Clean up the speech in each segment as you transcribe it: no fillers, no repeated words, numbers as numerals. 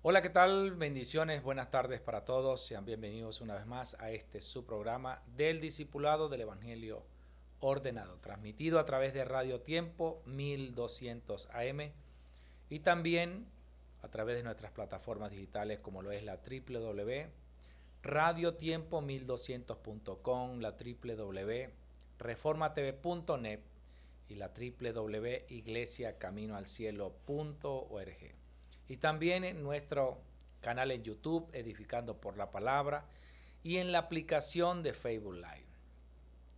Hola, ¿qué tal? Bendiciones, buenas tardes para todos. Sean bienvenidos una vez más a este su programa del Discipulado del Evangelio Ordenado, transmitido a través de Radio Tiempo 1200 AM y también a través de nuestras plataformas digitales como lo es la www.radiotiempo1200.com, la www.reformatv.net y la www.iglesiacaminoalcielo.org. Y también en nuestro canal en YouTube, Edificando por la Palabra, y en la aplicación de Facebook Live.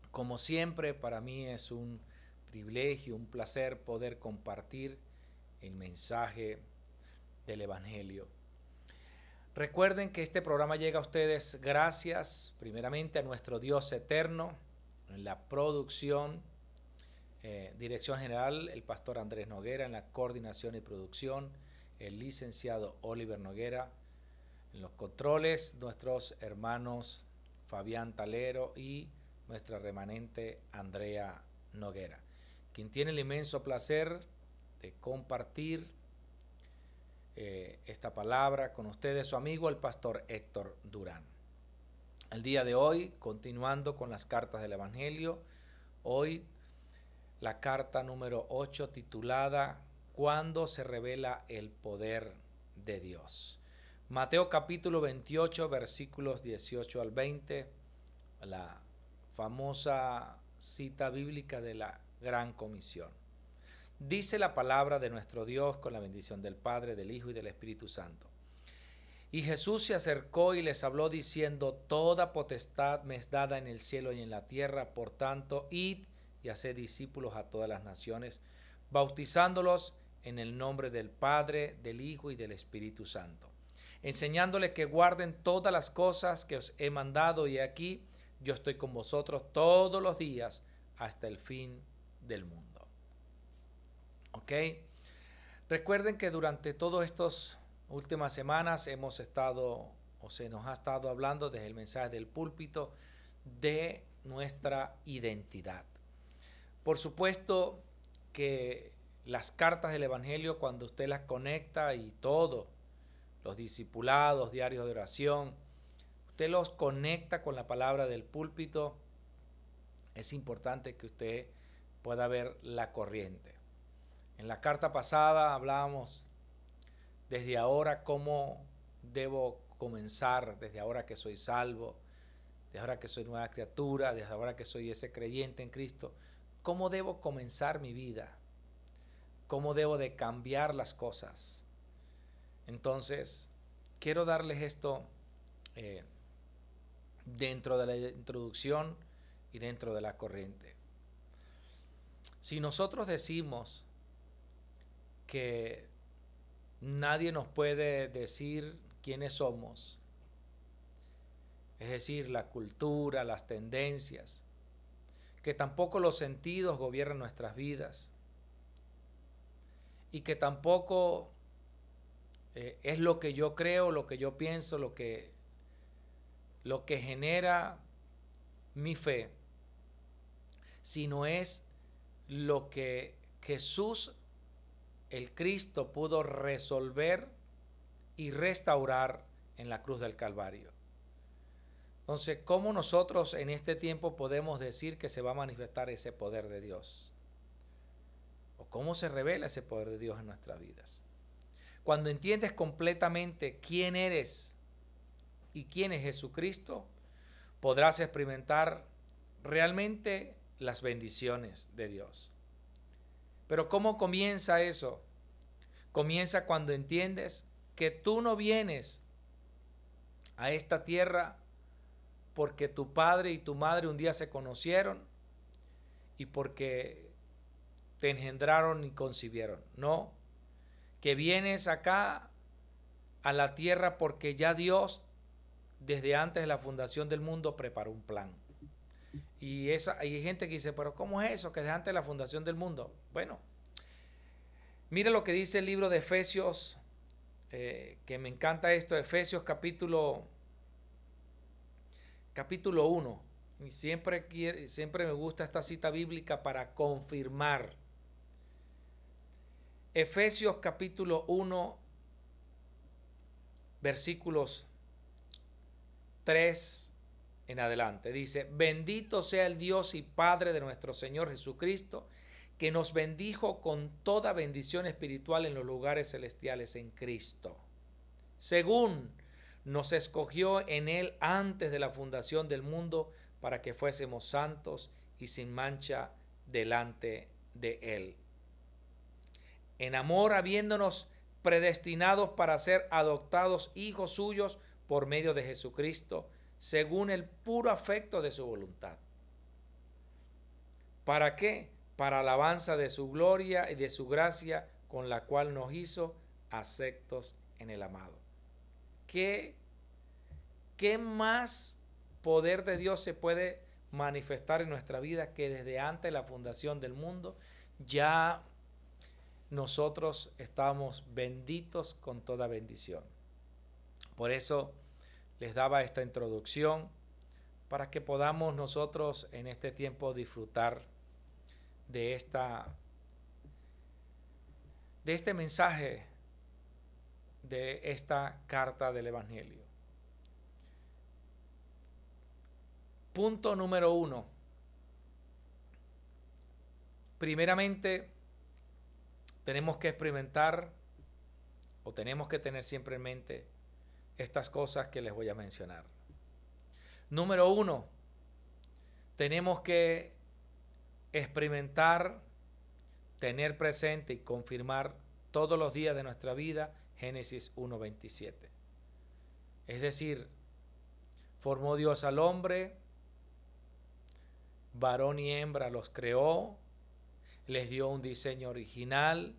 Como siempre, para mí es un privilegio, un placer poder compartir el mensaje del Evangelio. Recuerden que este programa llega a ustedes gracias primeramente a nuestro Dios eterno, en la producción, dirección general, el pastor Andrés Noguera, en la coordinación y producción, el licenciado Oliver Noguera, en los controles, nuestros hermanos Fabián Talero y nuestra remanente Andrea Noguera, quien tiene el inmenso placer de compartir esta palabra con ustedes, su amigo el pastor Héctor Durán. El día de hoy, continuando con las cartas del Evangelio, hoy la carta número 8 titulada ¿Cuándo se revela el poder de Dios? Mateo capítulo 28 versículos 18 al 20, la famosa cita bíblica de la Gran Comisión. Dice la palabra de nuestro Dios con la bendición del Padre, del Hijo y del Espíritu Santo. Y Jesús se acercó y les habló diciendo: Toda potestad me es dada en el cielo y en la tierra, por tanto, id y haced discípulos a todas las naciones, bautizándolos en el nombre del Padre, del Hijo y del Espíritu Santo, enseñándoles que guarden todas las cosas que os he mandado, y aquí yo estoy con vosotros todos los días hasta el fin del mundo. ¿Ok? Recuerden que durante todas estas últimas semanas hemos estado, o se nos ha estado hablando desde el mensaje del púlpito, de nuestra identidad. Por supuesto que las cartas del Evangelio, cuando usted las conecta y todo, los discipulados, diarios de oración, usted los conecta con la palabra del púlpito, es importante que usted pueda ver la corriente. En la carta pasada hablábamos desde ahora cómo debo comenzar, desde ahora que soy salvo, desde ahora que soy nueva criatura, desde ahora que soy ese creyente en Cristo, cómo debo comenzar mi vida, cómo debo de cambiar las cosas. Entonces, quiero darles esto dentro de la introducción y dentro de la corriente. Si nosotros decimos que nadie nos puede decir quiénes somos, es decir, la cultura, las tendencias, que tampoco los sentidos gobiernan nuestras vidas y que tampoco es lo que yo creo, lo que yo pienso, lo que genera mi fe, sino es lo que Jesús, el Cristo, pudo resolver y restaurar en la cruz del Calvario. Entonces, ¿cómo nosotros en este tiempo podemos decir que se va a manifestar ese poder de Dios? ¿O cómo se revela ese poder de Dios en nuestras vidas? Cuando entiendes completamente quién eres y quién es Jesucristo, podrás experimentar realmente las bendiciones de Dios. Pero ¿cómo comienza eso? Comienza cuando entiendes que tú no vienes a esta tierra porque tu padre y tu madre un día se conocieron y porque te engendraron y concibieron. No, que vienes acá a la tierra porque ya Dios, desde antes de la fundación del mundo, preparó un plan. Y hay gente que dice, pero ¿cómo es eso? Que desde antes de la fundación del mundo. Bueno, mira lo que dice el libro de Efesios, que me encanta esto, Efesios capítulo 1. Y siempre me gusta esta cita bíblica para confirmar. Efesios capítulo 1, versículos 3 en adelante. Dice: bendito sea el Dios y Padre de nuestro Señor Jesucristo, que nos bendijo con toda bendición espiritual en los lugares celestiales en Cristo, según nos escogió en Él antes de la fundación del mundo, para que fuésemos santos y sin mancha delante de Él. En amor, habiéndonos predestinados para ser adoptados hijos suyos por medio de Jesucristo, según el puro afecto de su voluntad. ¿Para qué? Para alabanza de su gloria y de su gracia, con la cual nos hizo aceptos en el amado. ¿Qué más poder de Dios se puede manifestar en nuestra vida que desde antes de la fundación del mundo ya nosotros estamos benditos con toda bendición? Por eso les daba esta introducción, para que podamos nosotros en este tiempo disfrutar de este mensaje, de esta carta del Evangelio. Punto número 1. Primeramente, tenemos que experimentar, o tenemos que tener siempre en mente, estas cosas que les voy a mencionar. Número 1, tenemos que experimentar, tener presente y confirmar todos los días de nuestra vida Génesis 1:27. Es decir, formó Dios al hombre, varón y hembra los creó, les dio un diseño original,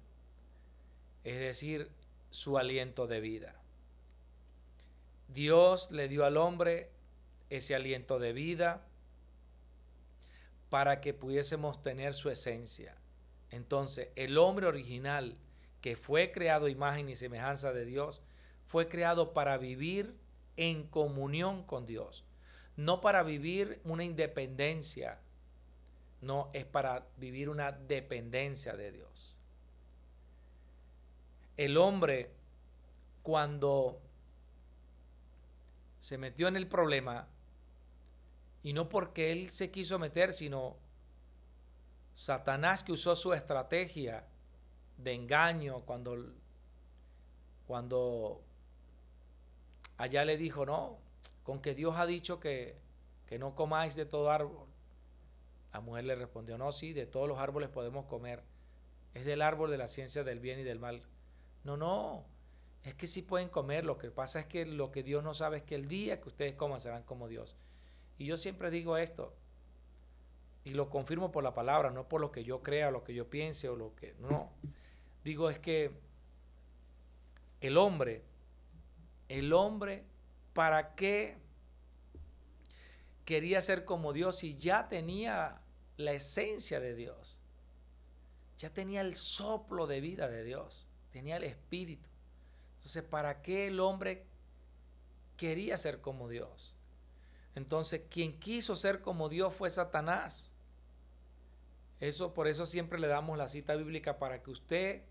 es decir, su aliento de vida. Dios le dio al hombre ese aliento de vida para que pudiésemos tener su esencia. Entonces, el hombre original, que fue creado a imagen y semejanza de Dios, fue creado para vivir en comunión con Dios, no para vivir una independencia, no, es para vivir una dependencia de Dios. El hombre, cuando se metió en el problema, y no porque él se quiso meter, sino Satanás, que usó su estrategia de engaño cuando allá le dijo: no, con que Dios ha dicho que no comáis de todo árbol. La mujer le respondió: no, sí, de todos los árboles podemos comer, es del árbol de la ciencia del bien y del mal. No, es que sí pueden comer, lo que pasa es que lo que Dios no sabe es que el día que ustedes coman serán como Dios. Y yo siempre digo esto, y lo confirmo por la palabra, no por lo que yo crea, lo que yo piense o lo que... No, digo es que el hombre, ¿para qué quería ser como Dios si ya tenía la esencia de Dios? Ya tenía el soplo de vida de Dios, tenía el espíritu. Entonces, ¿para qué el hombre quería ser como Dios? Entonces, quien quiso ser como Dios fue Satanás. Por eso siempre le damos la cita bíblica, para que usted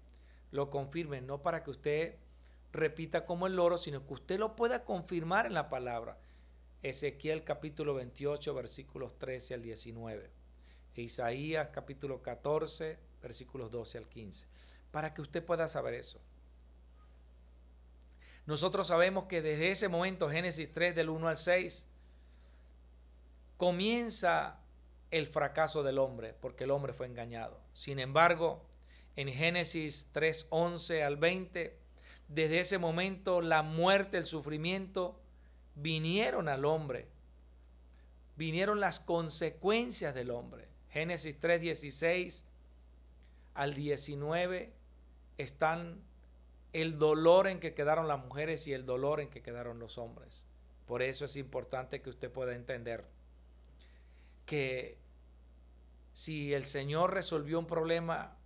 lo confirme, no para que usted repita como el loro, sino que usted lo pueda confirmar en la palabra. Ezequiel capítulo 28, versículos 13 al 19. Isaías capítulo 14, versículos 12 al 15. Para que usted pueda saber eso. Nosotros sabemos que desde ese momento, Génesis 3, del 1 al 6, comienza el fracaso del hombre, porque el hombre fue engañado. Sin embargo, en Génesis 3, 11 al 20, desde ese momento la muerte, el sufrimiento vinieron al hombre. Vinieron las consecuencias del hombre. Génesis 3, 16 al 19 están el dolor en que quedaron las mujeres y el dolor en que quedaron los hombres. Por eso es importante que usted pueda entender que si el Señor resolvió un problema,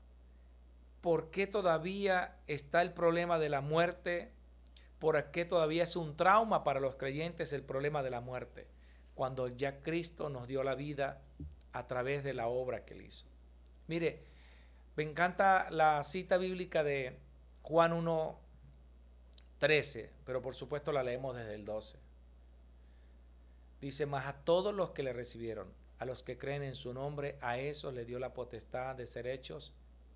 ¿por qué todavía está el problema de la muerte? ¿Por qué todavía es un trauma para los creyentes el problema de la muerte? Cuando ya Cristo nos dio la vida a través de la obra que Él hizo. Mire, me encanta la cita bíblica de Juan 1, 13, pero por supuesto la leemos desde el 12. Dice, mas a todos los que le recibieron, a los que creen en su nombre, a esos le dio la potestad de ser hechos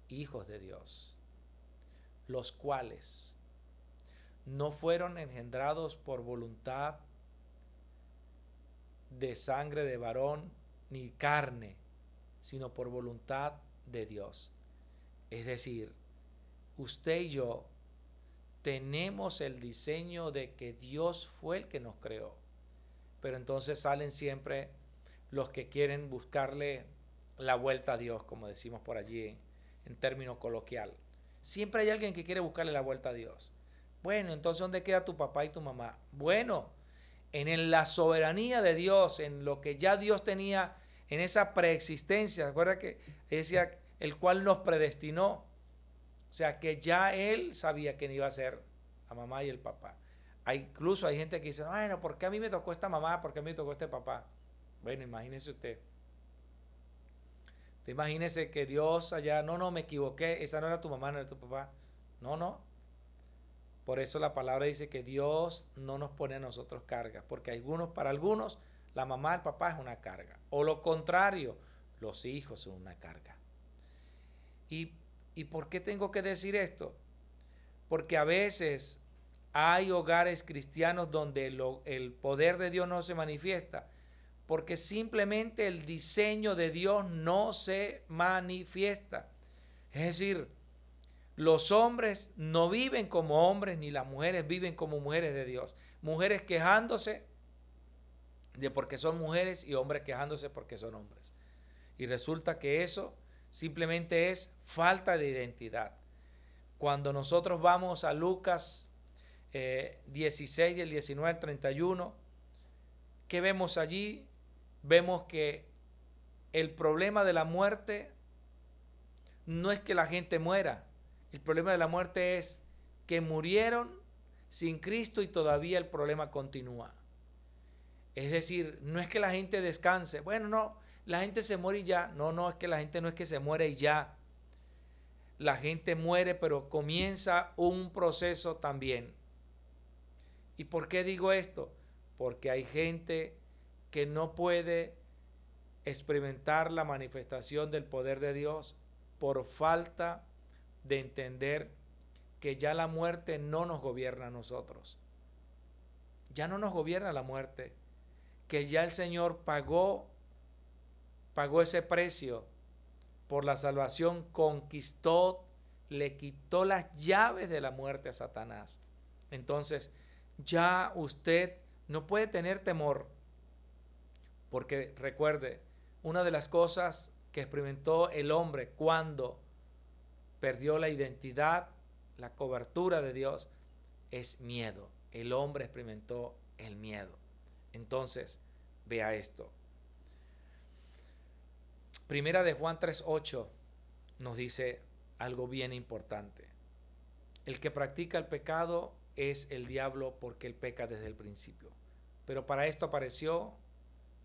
hijos de Dios, los cuales no fueron engendrados por voluntad de sangre de varón ni carne, sino por voluntad de Dios. Es decir, usted y yo tenemos el diseño de que Dios fue el que nos creó. Pero entonces salen siempre los que quieren buscarle la vuelta a Dios, como decimos por allí en término coloquial. Siempre hay alguien que quiere buscarle la vuelta a Dios. Bueno, entonces ¿dónde queda tu papá y tu mamá? Bueno, en la soberanía de Dios, en lo que ya Dios tenía, en esa preexistencia. ¿Recuerda que decía el cual nos predestinó? O sea, que ya Él sabía quién iba a ser la mamá y el papá. Incluso hay gente que dice, bueno, ¿por qué a mí me tocó esta mamá? ¿Por qué a mí me tocó este papá? Bueno, imagínese usted. Imagínese que Dios allá, no, me equivoqué, esa no era tu mamá, no era tu papá. No. Por eso la palabra dice que Dios no nos pone a nosotros cargas, porque para algunos, la mamá, el papá es una carga. O lo contrario, los hijos son una carga. ¿Y por qué tengo que decir esto? Porque a veces hay hogares cristianos donde el poder de Dios no se manifiesta, porque simplemente el diseño de Dios no se manifiesta. Es decir, los hombres no viven como hombres, ni las mujeres viven como mujeres de Dios. Mujeres quejándose de porque son mujeres y hombres quejándose porque son hombres. Y resulta que eso simplemente es falta de identidad. Cuando nosotros vamos a Lucas 16 del 19 al 31, ¿qué vemos allí? Vemos que el problema de la muerte no es que la gente muera. El problema de la muerte es que murieron sin Cristo y todavía el problema continúa. Es decir, no es que la gente descanse. Bueno, no, la gente se muere y ya. No, es que la gente no es que se muere y ya. La gente muere, pero comienza un proceso también. ¿Y por qué digo esto? Porque hay gente que no puede experimentar la manifestación del poder de Dios por falta de entender que ya la muerte no nos gobierna a nosotros. Ya no nos gobierna la muerte, que ya el Señor pagó ese precio por la salvación, conquistó, le quitó las llaves de la muerte a Satanás. Entonces, ya usted no puede tener temor, porque recuerde, una de las cosas que experimentó el hombre cuando perdió la identidad, la cobertura de Dios, es miedo. El hombre experimentó el miedo. Entonces, vea esto. Primera de Juan 3:8 nos dice algo bien importante. El que practica el pecado es el diablo, porque él peca desde el principio. Pero para esto apareció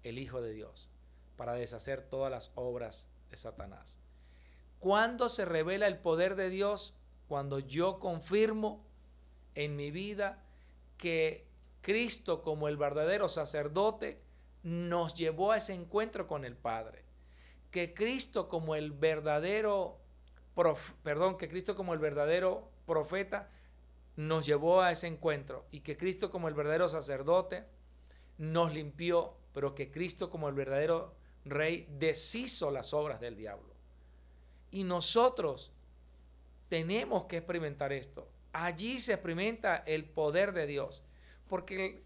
el Hijo de Dios, para deshacer todas las obras de Satanás. ¿Cuándo se revela el poder de Dios? Cuando yo confirmo en mi vida que Cristo, como el verdadero sacerdote, nos llevó a ese encuentro con el Padre. Que Cristo como el verdadero profeta nos llevó a ese encuentro, y que Cristo como el verdadero sacerdote nos limpió, pero que Cristo como el verdadero rey deshizo las obras del diablo. Y nosotros tenemos que experimentar esto. Allí se experimenta el poder de Dios, porque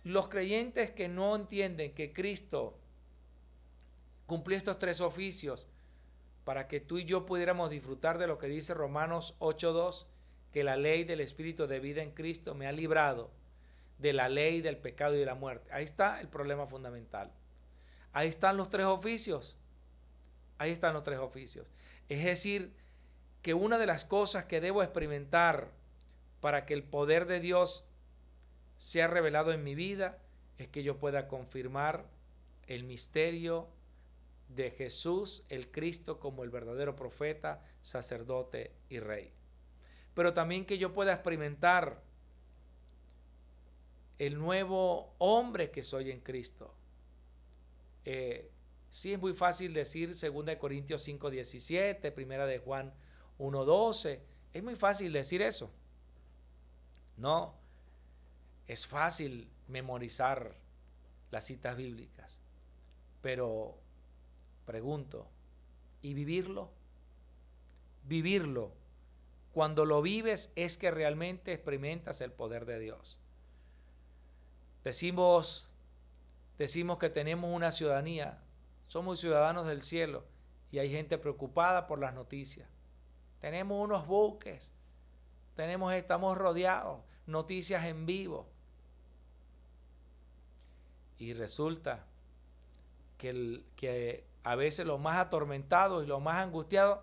los creyentes que no entienden que Cristo cumplió estos tres oficios para que tú y yo pudiéramos disfrutar de lo que dice Romanos 8:2, que la ley del Espíritu de vida en Cristo me ha librado de la ley del pecado y de la muerte. Ahí está el problema fundamental. Ahí están los tres oficios. Ahí están los tres oficios. Es decir, que una de las cosas que debo experimentar para que el poder de Dios sea revelado en mi vida es que yo pueda confirmar el misterio de Jesús, el Cristo, como el verdadero profeta, sacerdote y rey. Pero también que yo pueda experimentar el nuevo hombre que soy en Cristo. Sí, es muy fácil decir 2 Corintios 5:17, 1 de Juan 1:12. Es muy fácil decir eso. No, es fácil memorizar las citas bíblicas. Pero pregunto, ¿y vivirlo? Vivirlo. Cuando lo vives es que realmente experimentas el poder de Dios. Decimos que tenemos una ciudadanía, somos ciudadanos del cielo y hay gente preocupada por las noticias. Tenemos unos buques, estamos rodeados, noticias en vivo. Y resulta que a veces los más atormentados y los más angustiados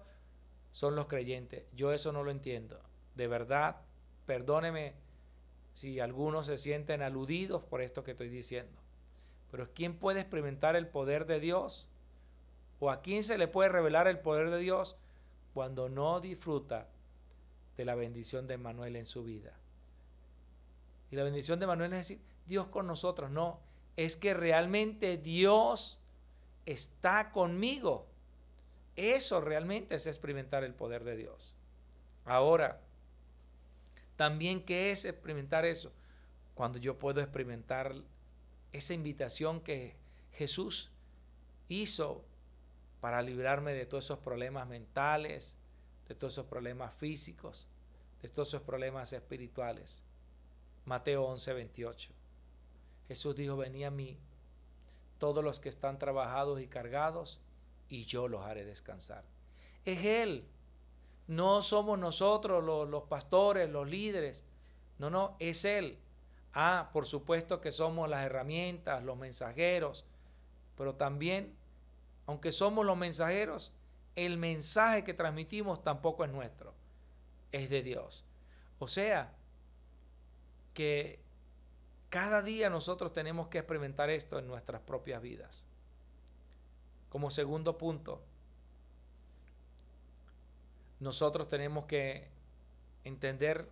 son los creyentes. Yo eso no lo entiendo. De verdad, perdóneme si algunos se sienten aludidos por esto que estoy diciendo. Pero ¿quién puede experimentar el poder de Dios? ¿O a quién se le puede revelar el poder de Dios cuando no disfruta de la bendición de Emmanuel en su vida? Y la bendición de Emmanuel es decir, Dios con nosotros. No, es que realmente Dios está conmigo. Eso realmente es experimentar el poder de Dios. Ahora, también, ¿qué es experimentar eso? Cuando yo puedo experimentar esa invitación que Jesús hizo para librarme de todos esos problemas mentales, de todos esos problemas físicos, de todos esos problemas espirituales. Mateo 11:28. Jesús dijo, venid a mí, todos los que están trabajados y cargados, y yo los haré descansar. Es Él. No somos nosotros los pastores, los líderes. No, es Él. Por supuesto que somos las herramientas, los mensajeros, pero también, aunque somos los mensajeros, el mensaje que transmitimos tampoco es nuestro, es de Dios. O sea, que cada día nosotros tenemos que experimentar esto en nuestras propias vidas. Como segundo punto, nosotros tenemos que entender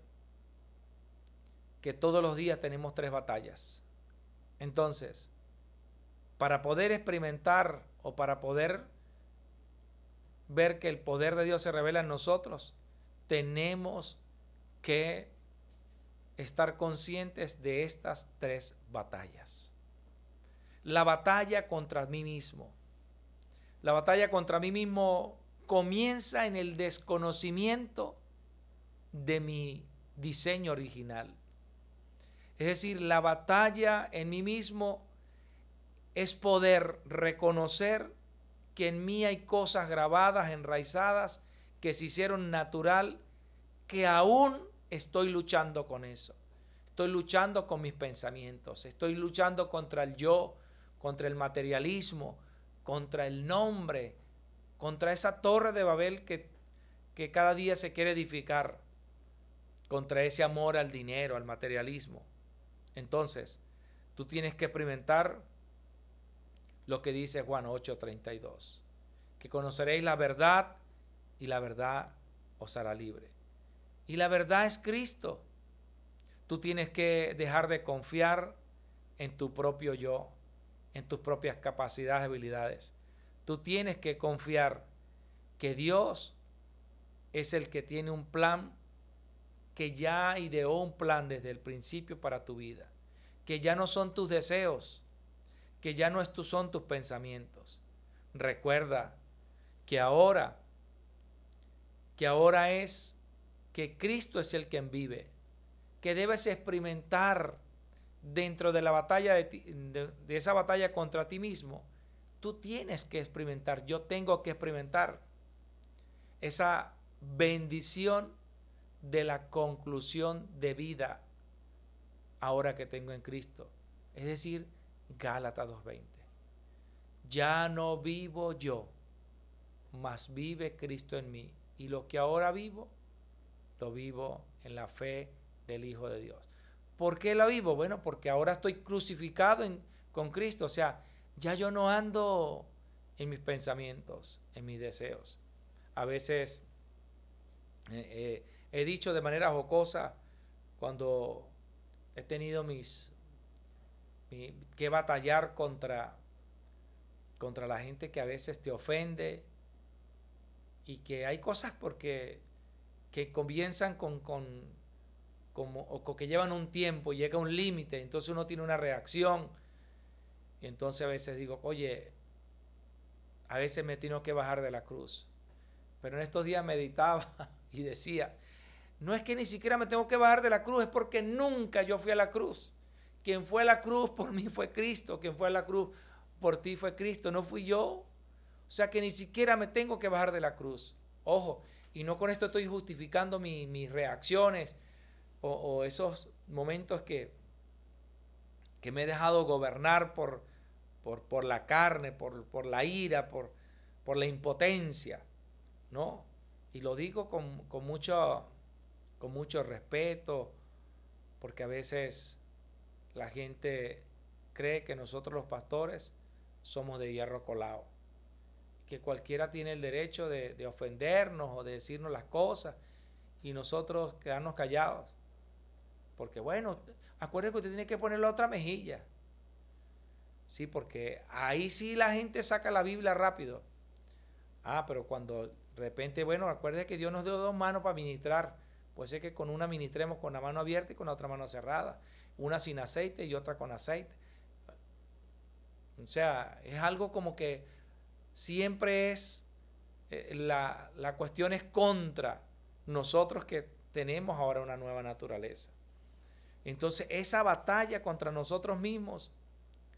que todos los días tenemos 3 batallas. Entonces, para poder experimentar o para poder ver que el poder de Dios se revela en nosotros, tenemos que estar conscientes de estas 3 batallas. La batalla contra mí mismo. La batalla contra mí mismo comienza en el desconocimiento de mi diseño original. Es decir, la batalla en mí mismo es poder reconocer que en mí hay cosas grabadas, enraizadas, que se hicieron natural, que aún estoy luchando con eso. Estoy luchando con mis pensamientos, estoy luchando contra el yo, contra el materialismo, contra el nombre, contra esa torre de Babel que cada día se quiere edificar, contra ese amor al dinero, al materialismo. Entonces, tú tienes que experimentar lo que dice Juan 8:32, que conoceréis la verdad y la verdad os hará libre. Y la verdad es Cristo. Tú tienes que dejar de confiar en tu propio yo, en tus propias capacidades y habilidades. Tú tienes que confiar que Dios es el que tiene un plan, que ya ideó un plan desde el principio para tu vida, que ya no son tus deseos, que ya no son tus pensamientos. Recuerda que ahora es que Cristo es el quien vive, que debes experimentar dentro de la batalla de esa batalla contra ti mismo. Tú tienes que experimentar, yo tengo que experimentar esa bendición de la conclusión de vida ahora que tengo en Cristo. Es decir, Gálatas 2:20. Ya no vivo yo, mas vive Cristo en mí. Y lo que ahora vivo, lo vivo en la fe del Hijo de Dios. ¿Por qué lo vivo? Bueno, porque ahora estoy crucificado con Cristo. O sea, ya yo no ando en mis pensamientos, en mis deseos. A veces he dicho de manera jocosa cuando he tenido mis que batallar contra la gente que a veces te ofende, y que hay cosas que comienzan o que llevan un tiempo, llega un límite, entonces uno tiene una reacción, y entonces a veces digo, oye, a veces me tengo que bajar de la cruz. Pero en estos días meditaba y decía, no es que ni siquiera me tengo que bajar de la cruz, es porque nunca yo fui a la cruz. Quien fue a la cruz por mí fue Cristo, quien fue a la cruz por ti fue Cristo, no fui yo. O sea que ni siquiera me tengo que bajar de la cruz. Ojo, y no con esto estoy justificando mis reacciones o esos momentos que me he dejado gobernar por la carne, por la ira, por la impotencia, ¿no? Y lo digo con mucho respeto, porque a veces la gente cree que nosotros los pastores somos de hierro colado, que cualquiera tiene el derecho de ofendernos o de decirnos las cosas y nosotros quedarnos callados. Porque bueno, acuérdate que usted tiene que poner la otra mejilla. Sí, porque ahí sí la gente saca la Biblia rápido. Pero cuando de repente, bueno, acuérdate que Dios nos dio dos manos para ministrar. Puede ser que con una ministremos con la mano abierta y con la otra mano cerrada. Una sin aceite y otra con aceite. O sea, es algo como que siempre es, la cuestión es contra nosotros que tenemos ahora una nueva naturaleza. Entonces esa batalla contra nosotros mismos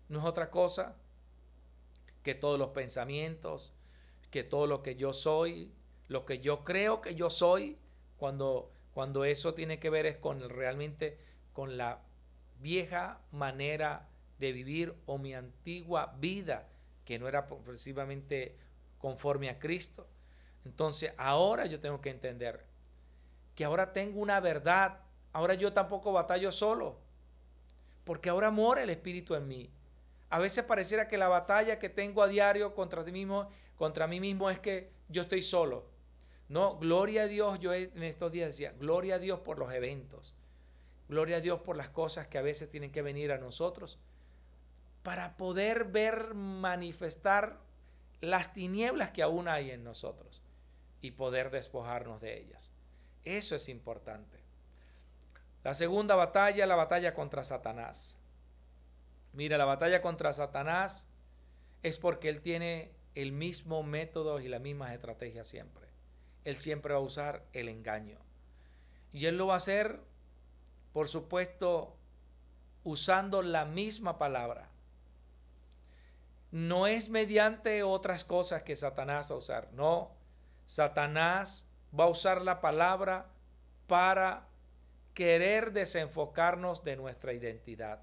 no es otra cosa que todos los pensamientos, que todo lo que yo soy, lo que yo creo que yo soy, cuando eso tiene que ver es realmente con la vieja manera de vivir o mi antigua vida, que no era progresivamente conforme a Cristo. Entonces ahora yo tengo que entender que ahora tengo una verdad, ahora yo tampoco batallo solo, porque ahora mora el Espíritu en mí. A veces pareciera que la batalla que tengo a diario contra mí mismo es que yo estoy solo. No, gloria a Dios, yo en estos días decía, gloria a Dios por los eventos, gloria a Dios por las cosas que a veces tienen que venir a nosotros para poder ver manifestar las tinieblas que aún hay en nosotros y poder despojarnos de ellas. Eso es importante. La segunda batalla, la batalla contra Satanás. Mira, la batalla contra Satanás es porque él tiene el mismo método y las mismas estrategias siempre. Él siempre va a usar el engaño. Y él lo va a hacer, por supuesto, usando la misma palabra. No es mediante otras cosas que Satanás va a usar. No, Satanás va a usar la palabra para querer desenfocarnos de nuestra identidad.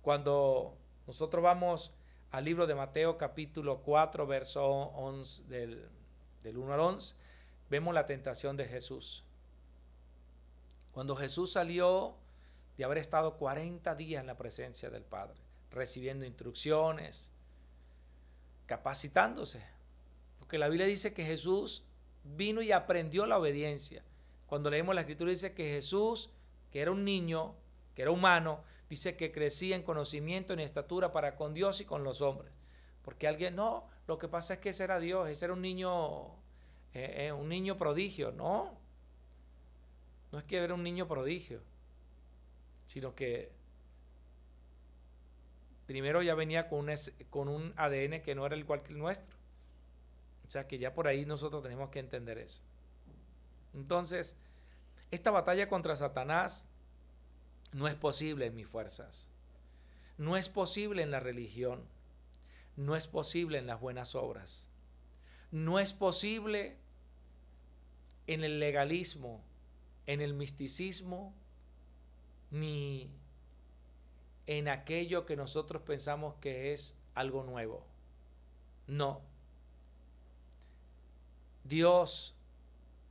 Cuando nosotros vamos al libro de Mateo capítulo 4, verso 11, del 1 al 11, vemos la tentación de Jesús. Cuando Jesús salió de haber estado 40 días en la presencia del Padre, recibiendo instrucciones, capacitándose. Porque la Biblia dice que Jesús vino y aprendió la obediencia. Cuando leemos la Escritura dice que Jesús, que era un niño, que era humano, dice que crecía en conocimiento, en estatura para con Dios y con los hombres. Porque alguien, no, lo que pasa es que ese era Dios, ese era un niño prodigio. No es que era un niño prodigio, sino que primero ya venía con un ADN que no era igual que el nuestro. O sea que ya por ahí nosotros tenemos que entender eso. Entonces, esta batalla contra Satanás no es posible en mis fuerzas, no es posible en la religión, no es posible en las buenas obras, no es posible en el legalismo, en el misticismo, ni en aquello que nosotros pensamos que es algo nuevo. No. Dios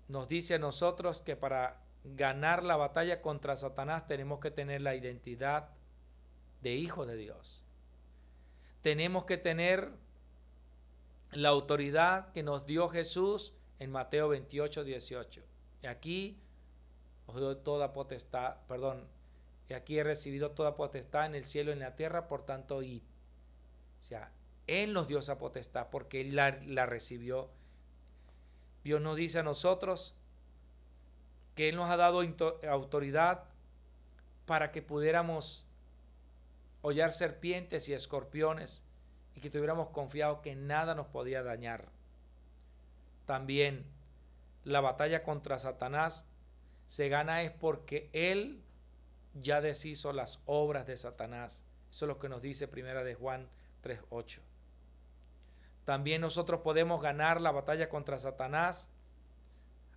nos dice a nosotros que para ganar la batalla contra Satanás tenemos que tener la identidad de hijo de Dios. Tenemos que tener la autoridad que nos dio Jesús en Mateo 28, 18. Y aquí os doy toda potestad, y aquí he recibido toda potestad en el cielo y en la tierra, por tanto id. O sea, Él nos dio esa potestad porque Él la recibió. Dios nos dice a nosotros que Él nos ha dado autoridad para que pudiéramos hollar serpientes y escorpiones y que tuviéramos confiado que nada nos podía dañar. También la batalla contra Satanás se gana es porque Él ya deshizo las obras de Satanás. Eso es lo que nos dice Primera de Juan 3:8. También nosotros podemos ganar la batalla contra Satanás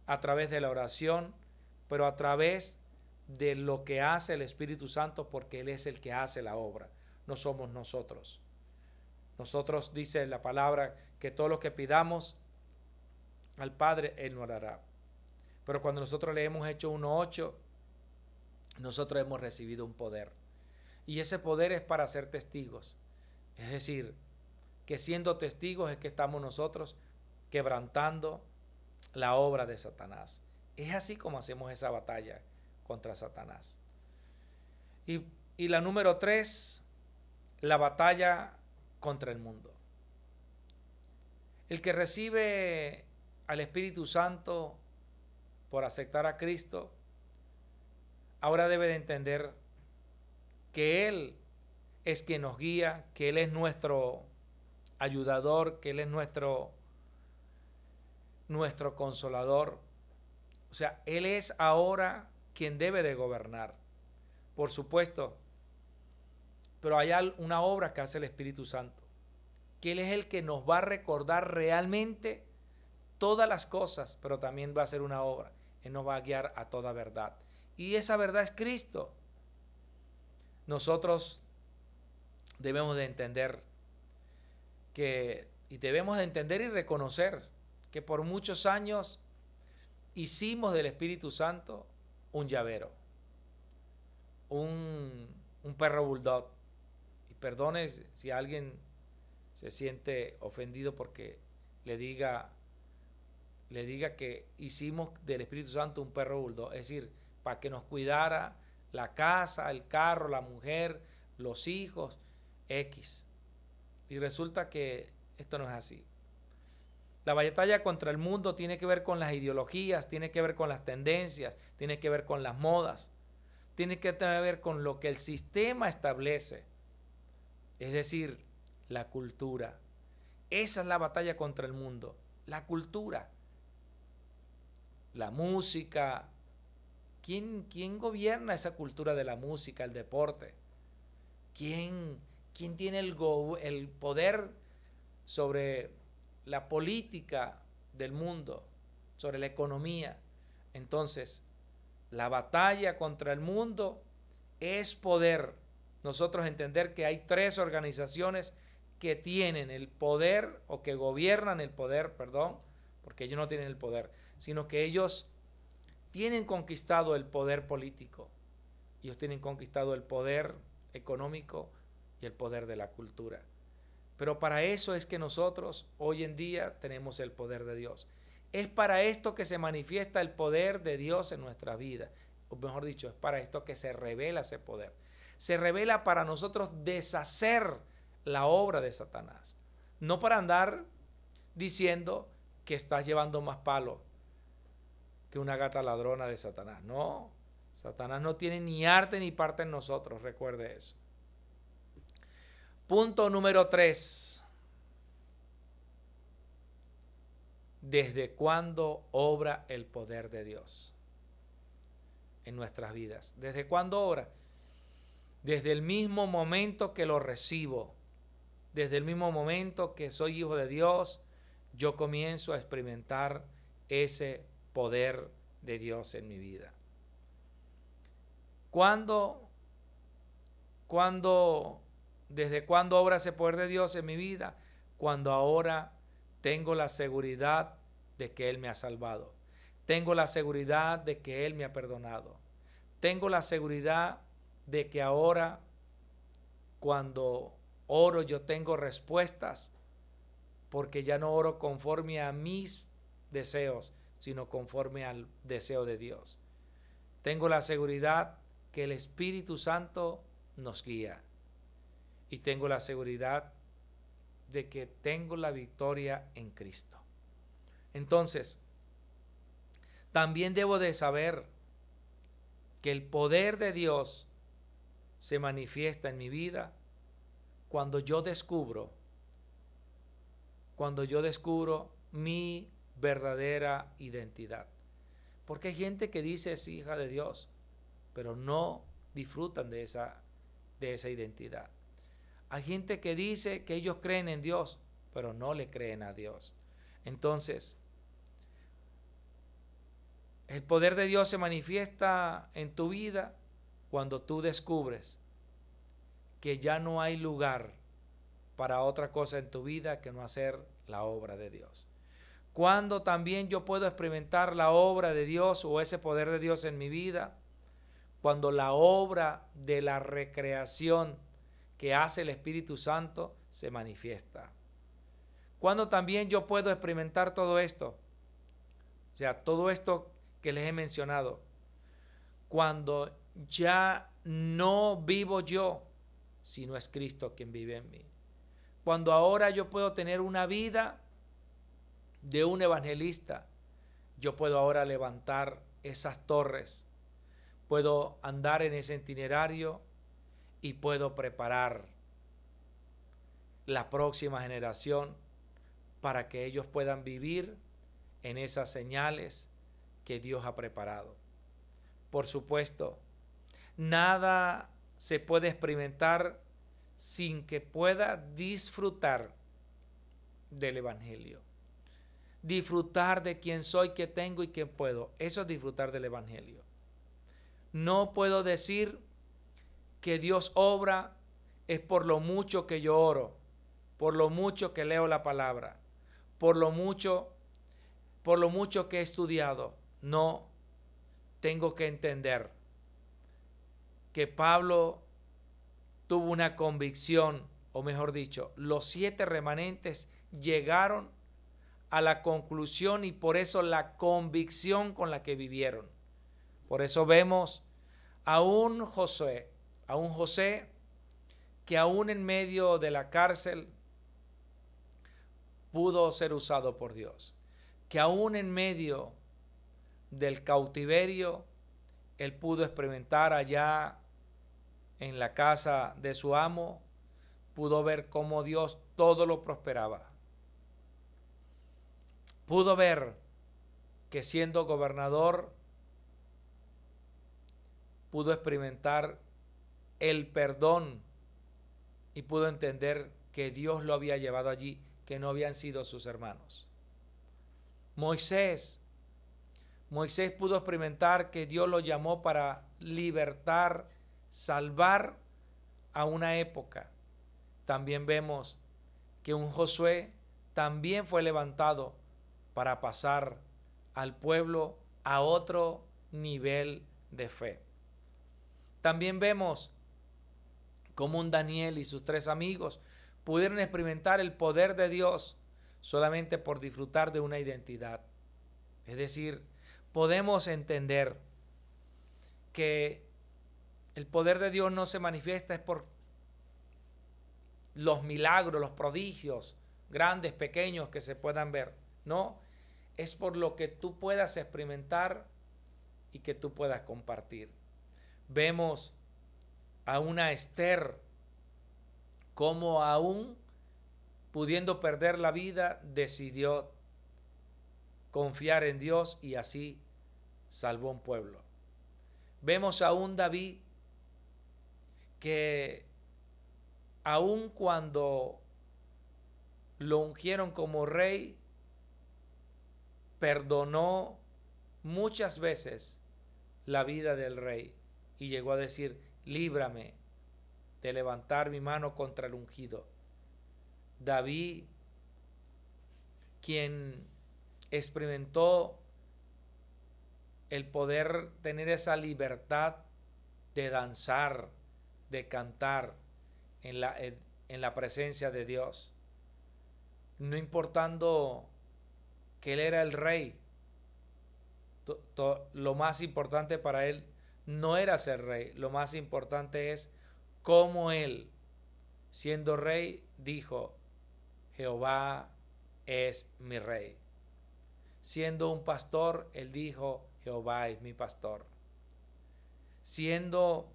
a través de la oración, pero a través de lo que hace el Espíritu Santo, porque Él es el que hace la obra, no somos nosotros. Nosotros, dice la palabra, que todo lo que pidamos al Padre, Él nos lo hará. Pero cuando nosotros leemos Hechos 1:8, nosotros hemos recibido un poder. Y ese poder es para ser testigos. Es decir, que siendo testigos es que estamos nosotros quebrantando la obra de Satanás. Es así como hacemos esa batalla contra Satanás. Y la número 3, la batalla contra el mundo. El que recibe al Espíritu Santo por aceptar a Cristo, ahora debe de entender que Él es quien nos guía, que Él es nuestro ayudador, que Él es nuestro consolador. O sea, Él es ahora quien debe de gobernar. Por supuesto, pero hay una obra que hace el Espíritu Santo, que Él es el que nos va a recordar realmente todas las cosas, pero también va a hacer una obra. Él nos va a guiar a toda verdad. Y esa verdad es Cristo. Nosotros debemos de entender y reconocer que por muchos años hicimos del Espíritu Santo un llavero, un perro bulldog. Y perdone si alguien se siente ofendido porque le diga que hicimos del Espíritu Santo un perro bulldog, es decir, para que nos cuidara la casa, el carro, la mujer, los hijos, X. Y resulta que esto no es así. La batalla contra el mundo tiene que ver con las ideologías, tiene que ver con las tendencias, tiene que ver con las modas, tiene que ver con lo que el sistema establece, es decir, la cultura. Esa es la batalla contra el mundo, la cultura, la música. ¿Quién gobierna esa cultura de la música, el deporte? ¿Quién tiene el poder sobre la política del mundo, sobre la economía? Entonces, la batalla contra el mundo es poder. Nosotros entender que hay 3 organizaciones que tienen el poder o que gobiernan el poder, porque ellos no tienen el poder, sino que ellos tienen conquistado el poder político, ellos tienen conquistado el poder económico y el poder de la cultura. Pero para eso es que nosotros hoy en día tenemos el poder de Dios. Es para esto que se manifiesta el poder de Dios en nuestra vida. O mejor dicho, es para esto que se revela ese poder. Se revela para nosotros deshacer la obra de Satanás. No para andar diciendo que estás llevando más palo que una gata ladrona de Satanás. No, Satanás no tiene ni arte ni parte en nosotros, recuerde eso. Punto número 3. ¿Desde cuándo obra el poder de Dios en nuestras vidas? ¿Desde cuándo obra? Desde el mismo momento que lo recibo, desde el mismo momento que soy hijo de Dios, yo comienzo a experimentar ese poder de Dios en mi vida. ¿Desde cuándo obra ese poder de Dios en mi vida? Cuando ahora tengo la seguridad de que Él me ha salvado. Tengo la seguridad de que Él me ha perdonado. Tengo la seguridad de que ahora, cuando oro, yo tengo respuestas, porque ya no oro conforme a mis deseos, sino conforme al deseo de Dios. Tengo la seguridad que el Espíritu Santo nos guía. Y tengo la seguridad de que tengo la victoria en Cristo. Entonces, también debo de saber que el poder de Dios se manifiesta en mi vida cuando yo descubro mi verdadera identidad. Porque hay gente que dice es hija de Dios, pero no disfrutan de esa identidad. Hay gente que dice que ellos creen en Dios, pero no le creen a Dios. Entonces, el poder de Dios se manifiesta en tu vida cuando tú descubres que ya no hay lugar para otra cosa en tu vida que no hacer la obra de Dios. Cuando también yo puedo experimentar la obra de Dios o ese poder de Dios en mi vida, cuando la obra de la recreación que hace el Espíritu Santo se manifiesta. Cuando también yo puedo experimentar todo esto, o sea, todo esto que les he mencionado, cuando ya no vivo yo, sino es Cristo quien vive en mí. Cuando ahora yo puedo tener una vida de un evangelista, yo puedo ahora levantar esas torres, puedo andar en ese itinerario y puedo preparar la próxima generación para que ellos puedan vivir en esas señales que Dios ha preparado. Por supuesto, nada se puede experimentar sin que pueda disfrutar del Evangelio. Disfrutar de quién soy, qué tengo y qué puedo. Eso es disfrutar del Evangelio. No puedo decir que Dios obra es por lo mucho que yo oro, por lo mucho que leo la palabra, por lo mucho que he estudiado. No, tengo que entender que Pablo tuvo una convicción, o mejor dicho, los 7 remanentes llegaron a la conclusión y por eso la convicción con la que vivieron. Por eso vemos a un José que aún en medio de la cárcel pudo ser usado por Dios, que aún en medio del cautiverio él pudo experimentar allá en la casa de su amo, pudo ver cómo Dios todo lo prosperaba. Pudo ver que siendo gobernador pudo experimentar el perdón y pudo entender que Dios lo había llevado allí, que no habían sido sus hermanos. Moisés pudo experimentar que Dios lo llamó para libertar, salvar a una época. También vemos que un Josué también fue levantado para pasar al pueblo a otro nivel de fe. También vemos cómo un Daniel y sus 3 amigos pudieron experimentar el poder de Dios solamente por disfrutar de una identidad. Es decir, podemos entender que el poder de Dios no se manifiesta es por los milagros, los prodigios, grandes, pequeños que se puedan ver. No, es por lo que tú puedas experimentar y que tú puedas compartir. Vemos a una Esther como aún pudiendo perder la vida, decidió confiar en Dios y así salvó un pueblo. Vemos a un David que aun cuando lo ungieron como rey, perdonó muchas veces la vida del rey y llegó a decir: líbrame de levantar mi mano contra el ungido. David, quien experimentó el poder tener esa libertad de danzar, de cantar en la presencia de Dios, no importando que él era el rey, lo más importante para él no era ser rey. Lo más importante es cómo él, siendo rey, dijo, Jehová es mi rey. Siendo un pastor, él dijo, Jehová es mi pastor. Siendo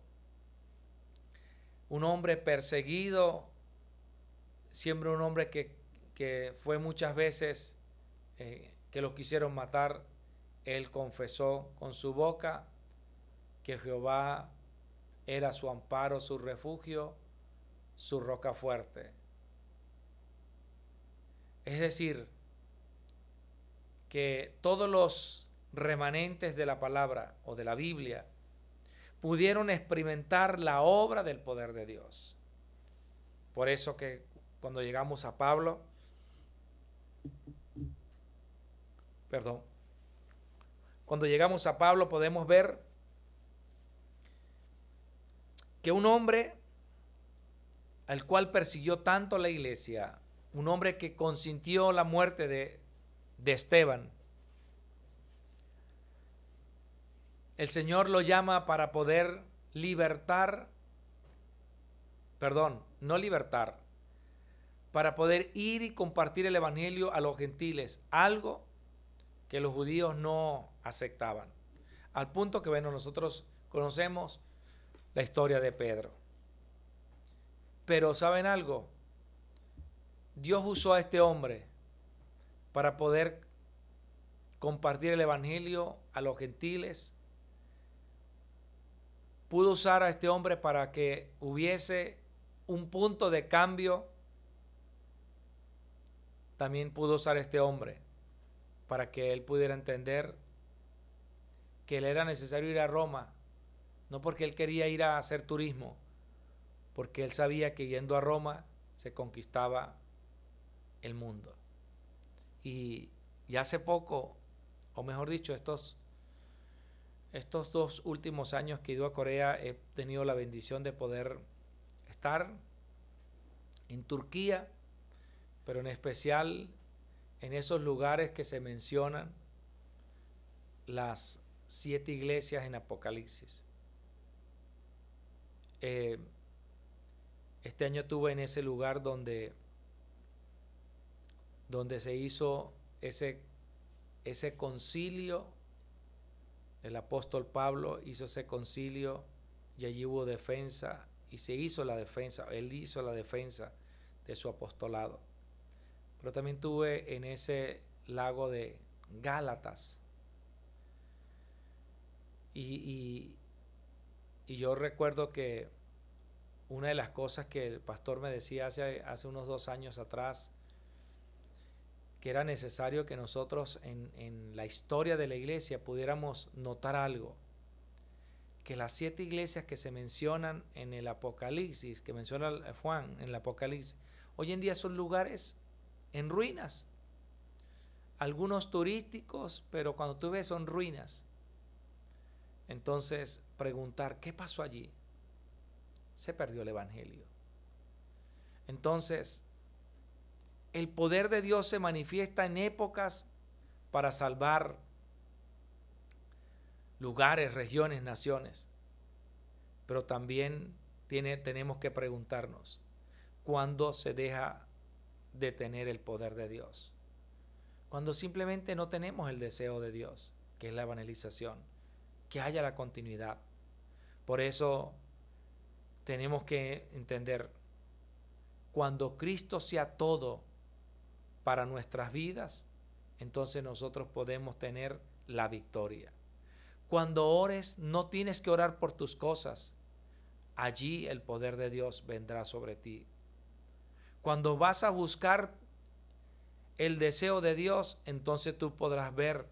un hombre perseguido, siempre un hombre que fue muchas veces que lo quisieron matar, él confesó con su boca que Jehová era su amparo, su refugio, su roca fuerte. Es decir, que todos los remanentes de la palabra o de la Biblia pudieron experimentar la obra del poder de Dios. Por eso que cuando llegamos a Pablo, cuando llegamos a Pablo podemos ver que un hombre al cual persiguió tanto la iglesia, un hombre que consintió la muerte de Esteban, el Señor lo llama para poder para poder ir y compartir el evangelio a los gentiles, algo que los judíos no aceptaban. Al punto que, bueno, nosotros conocemos la historia de Pedro. Pero ¿saben algo? Dios usó a este hombre para poder compartir el evangelio a los gentiles. Pudo usar a este hombre para que hubiese un punto de cambio. También pudo usar a este hombre para que él pudiera entender que le era necesario ir a Roma, no porque él quería ir a hacer turismo, porque él sabía que yendo a Roma se conquistaba el mundo. Y hace poco, o mejor dicho, estos 2 últimos años que he ido a Corea, he tenido la bendición de poder estar en Turquía, pero en especial en esos lugares que se mencionan las 7 iglesias en Apocalipsis. Este año estuve en ese lugar donde se hizo ese concilio. El apóstol Pablo hizo ese concilio y allí hubo defensa y se hizo la defensa. Él hizo la defensa de su apostolado. Pero también estuve en ese lago de Gálatas. Y yo recuerdo que una de las cosas que el pastor me decía hace unos 2 años atrás, que era necesario que nosotros en la historia de la iglesia pudiéramos notar algo, que las 7 iglesias que se mencionan en el Apocalipsis, que menciona Juan en el Apocalipsis, hoy en día son lugares en ruinas, algunos turísticos, pero cuando tú ves son ruinas. Entonces preguntar, ¿qué pasó allí? Se perdió el evangelio. Entonces, el poder de Dios se manifiesta en épocas para salvar lugares, regiones, naciones. Pero también tenemos que preguntarnos, ¿cuándo se deja de tener el poder de Dios? Cuando simplemente no tenemos el deseo de Dios, que es la evangelización, que haya la continuidad. Por eso tenemos que entender, cuando Cristo sea todo para nuestras vidas, entonces nosotros podemos tener la victoria. Cuando ores, no tienes que orar por tus cosas. Allí el poder de Dios vendrá sobre ti. Cuando vas a buscar el deseo de Dios, entonces tú podrás ver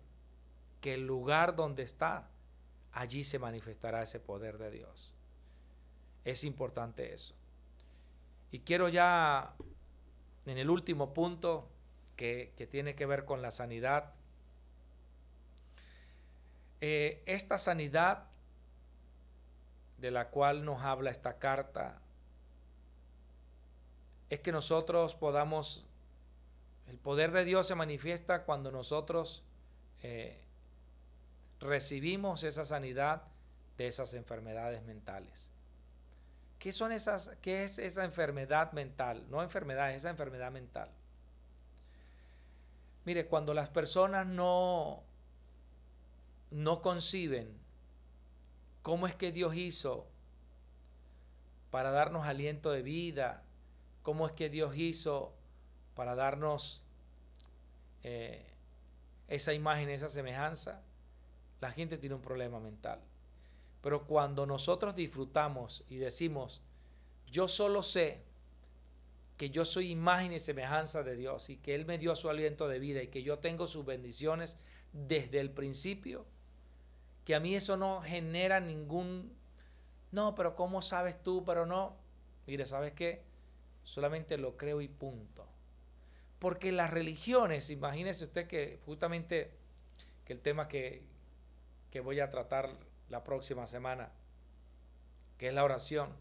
que el lugar donde está, allí se manifestará ese poder de Dios. Es importante eso. Y quiero ya, en el último punto, que tiene que ver con la sanidad. Esta sanidad de la cual nos habla esta carta es que nosotros podamos, el poder de Dios se manifiesta cuando nosotros recibimos esa sanidad de esas enfermedades mentales. ¿Qué son esas? ¿Qué es esa enfermedad mental? No enfermedad, esa enfermedad mental. Mire, cuando las personas no conciben cómo es que Dios hizo para darnos aliento de vida, cómo es que Dios hizo para darnos esa imagen, esa semejanza, la gente tiene un problema mental. Pero cuando nosotros disfrutamos y decimos, yo solo sé que yo soy imagen y semejanza de Dios y que Él me dio su aliento de vida y que yo tengo sus bendiciones desde el principio, que a mí eso no genera ningún, no, pero ¿cómo sabes tú? Pero no, mire, ¿sabes qué? Solamente lo creo y punto. Porque las religiones, imagínese usted que justamente que el tema que voy a tratar la próxima semana, que es la oración,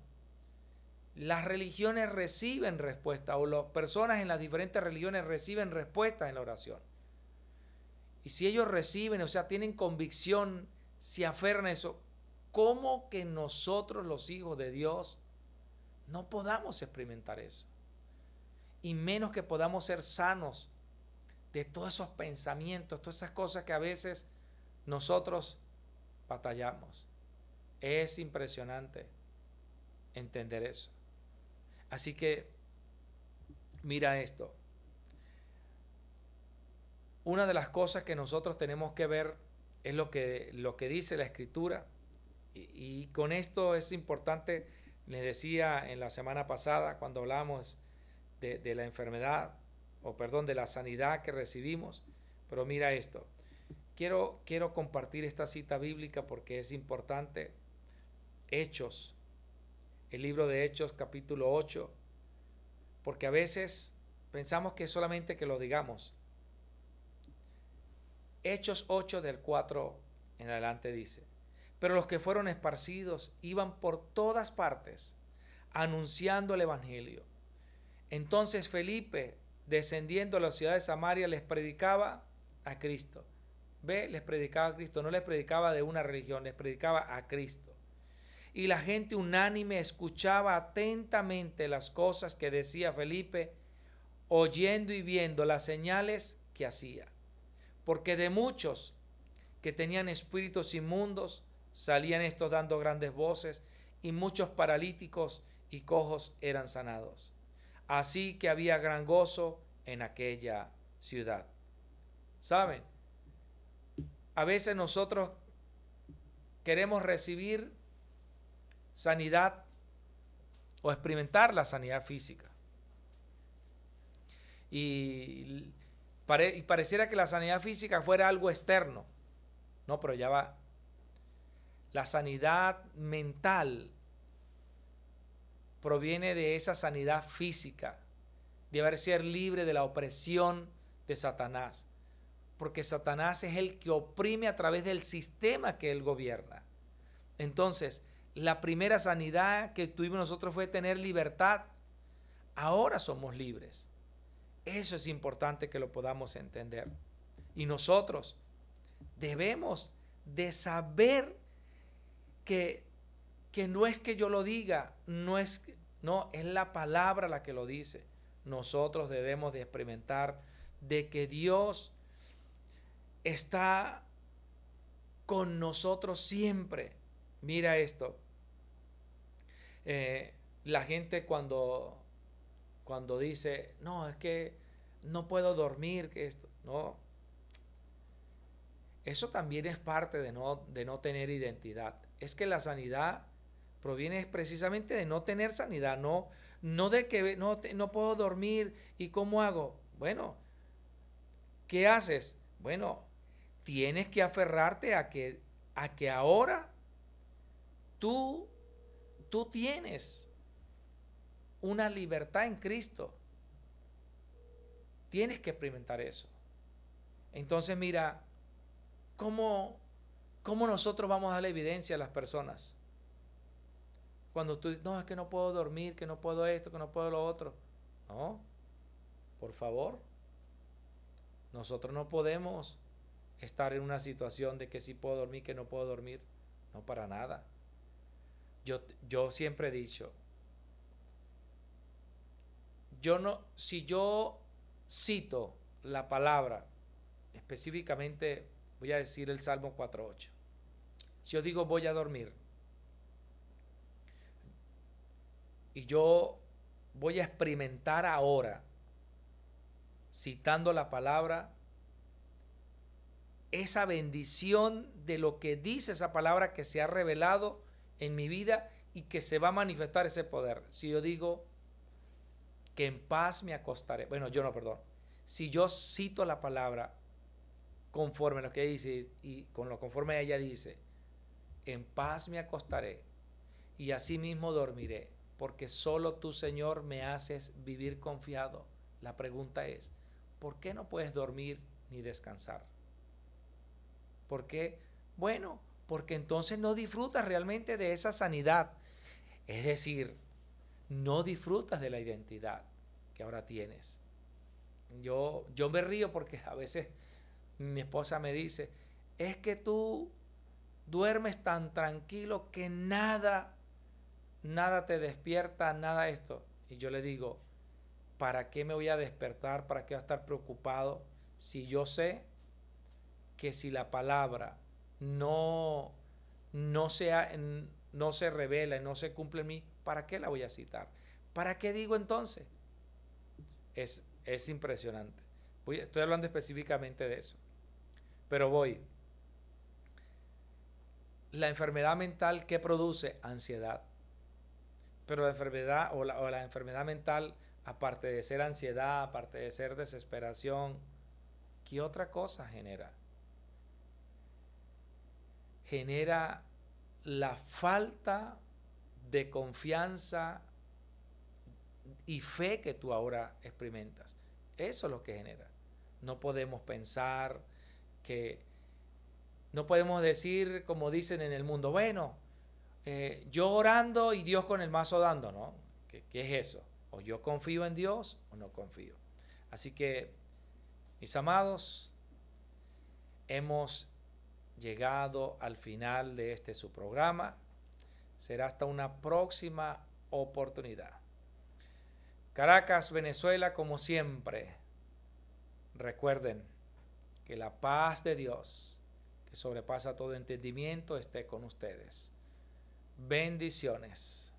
las religiones reciben respuesta, o las personas en las diferentes religiones reciben respuestas en la oración. Y si ellos reciben, o sea, tienen convicción, se aferran a eso, ¿cómo que nosotros los hijos de Dios no podamos experimentar eso? Y menos que podamos ser sanos de todos esos pensamientos, todas esas cosas que a veces nosotros batallamos. Es impresionante entender eso. Así que mira esto. Una de las cosas que nosotros tenemos que ver es lo que dice la Escritura. Y con esto es importante, les decía en la semana pasada cuando hablamos de la enfermedad, de la sanidad que recibimos. Pero mira esto. Quiero compartir esta cita bíblica porque es importante. Hechos, el libro de Hechos capítulo 8, porque a veces pensamos que solamente que lo digamos. Hechos 8 del 4 en adelante dice, pero los que fueron esparcidos iban por todas partes anunciando el evangelio. Entonces Felipe, descendiendo a la ciudad de Samaria, les predicaba a Cristo. Les predicaba a Cristo, no les predicaba de una religión, les predicaba a Cristo. Y la gente unánime escuchaba atentamente las cosas que decía Felipe, oyendo y viendo las señales que hacía. Porque de muchos que tenían espíritus inmundos, salían estos dando grandes voces, y muchos paralíticos y cojos eran sanados. Así que había gran gozo en aquella ciudad. ¿Saben? A veces nosotros queremos recibir sanidad o experimentar la sanidad física. Y pareciera que la sanidad física fuera algo externo. No, pero ya va. La sanidad mental proviene de esa sanidad física, de haber ser libre de la opresión de Satanás. Porque Satanás es el que oprime a través del sistema que él gobierna. Entonces, la primera sanidad que tuvimos nosotros fue tener libertad. Ahora somos libres. Eso es importante que lo podamos entender. Y nosotros debemos de saber que no es que yo lo diga, es la palabra la que lo dice. Nosotros debemos de experimentar de que Dios está con nosotros siempre. Mira esto. La gente cuando dice, no, es que no puedo dormir, que esto, no. Eso también es parte de no tener identidad. Es que la sanidad proviene precisamente de no tener sanidad, no de que no puedo dormir y ¿cómo hago? Bueno, ¿qué haces? Bueno, tienes que aferrarte a que ahora tú tienes una libertad en Cristo. Tienes que experimentar eso. Entonces mira, ¿cómo nosotros vamos a dar la evidencia a las personas? Cuando tú dices, no, es que no puedo dormir, que no puedo esto, que no puedo lo otro. No, por favor. Nosotros no podemos estar en una situación de que sí puedo dormir, que no puedo dormir. No, para nada. Yo siempre he dicho, si yo cito la palabra, específicamente voy a decir el Salmo 4:8. Si yo digo voy a dormir y yo voy a experimentar ahora, citando la palabra, esa bendición de lo que dice esa palabra que se ha revelado en mi vida y que se va a manifestar ese poder. Si yo digo que en paz me acostaré, bueno, yo no, perdón. Si yo cito la palabra conforme a lo que dice y con lo conforme ella dice, en paz me acostaré y asimismo dormiré, porque solo tú, Señor, me haces vivir confiado. La pregunta es, ¿por qué no puedes dormir ni descansar? ¿Por qué? Bueno, porque entonces no disfrutas realmente de esa sanidad. Es decir, no disfrutas de la identidad que ahora tienes. Yo me río porque a veces mi esposa me dice, es que tú duermes tan tranquilo que nada te despierta, nada esto. Y yo le digo, ¿para qué me voy a despertar? ¿Para qué voy a estar preocupado? Si yo sé que si la palabra no se revela y no se cumple en mí, ¿para qué la voy a citar? ¿Para qué digo entonces? Es impresionante. Estoy hablando específicamente de eso. Pero la enfermedad mental, ¿qué produce? Ansiedad. Pero la enfermedad o la enfermedad mental, aparte de ser ansiedad, aparte de ser desesperación, ¿qué otra cosa genera? Genera la falta de confianza y fe que tú ahora experimentas. Eso es lo que genera. No podemos pensar no podemos decir como dicen en el mundo, bueno, yo orando y Dios con el mazo dando, ¿no? ¿Qué es eso? O yo confío en Dios o no confío. Así que, mis amados, hemos llegado al final de su programa. Será hasta una próxima oportunidad. Caracas, Venezuela, como siempre, recuerden que la paz de Dios, que sobrepasa todo entendimiento, esté con ustedes. Bendiciones.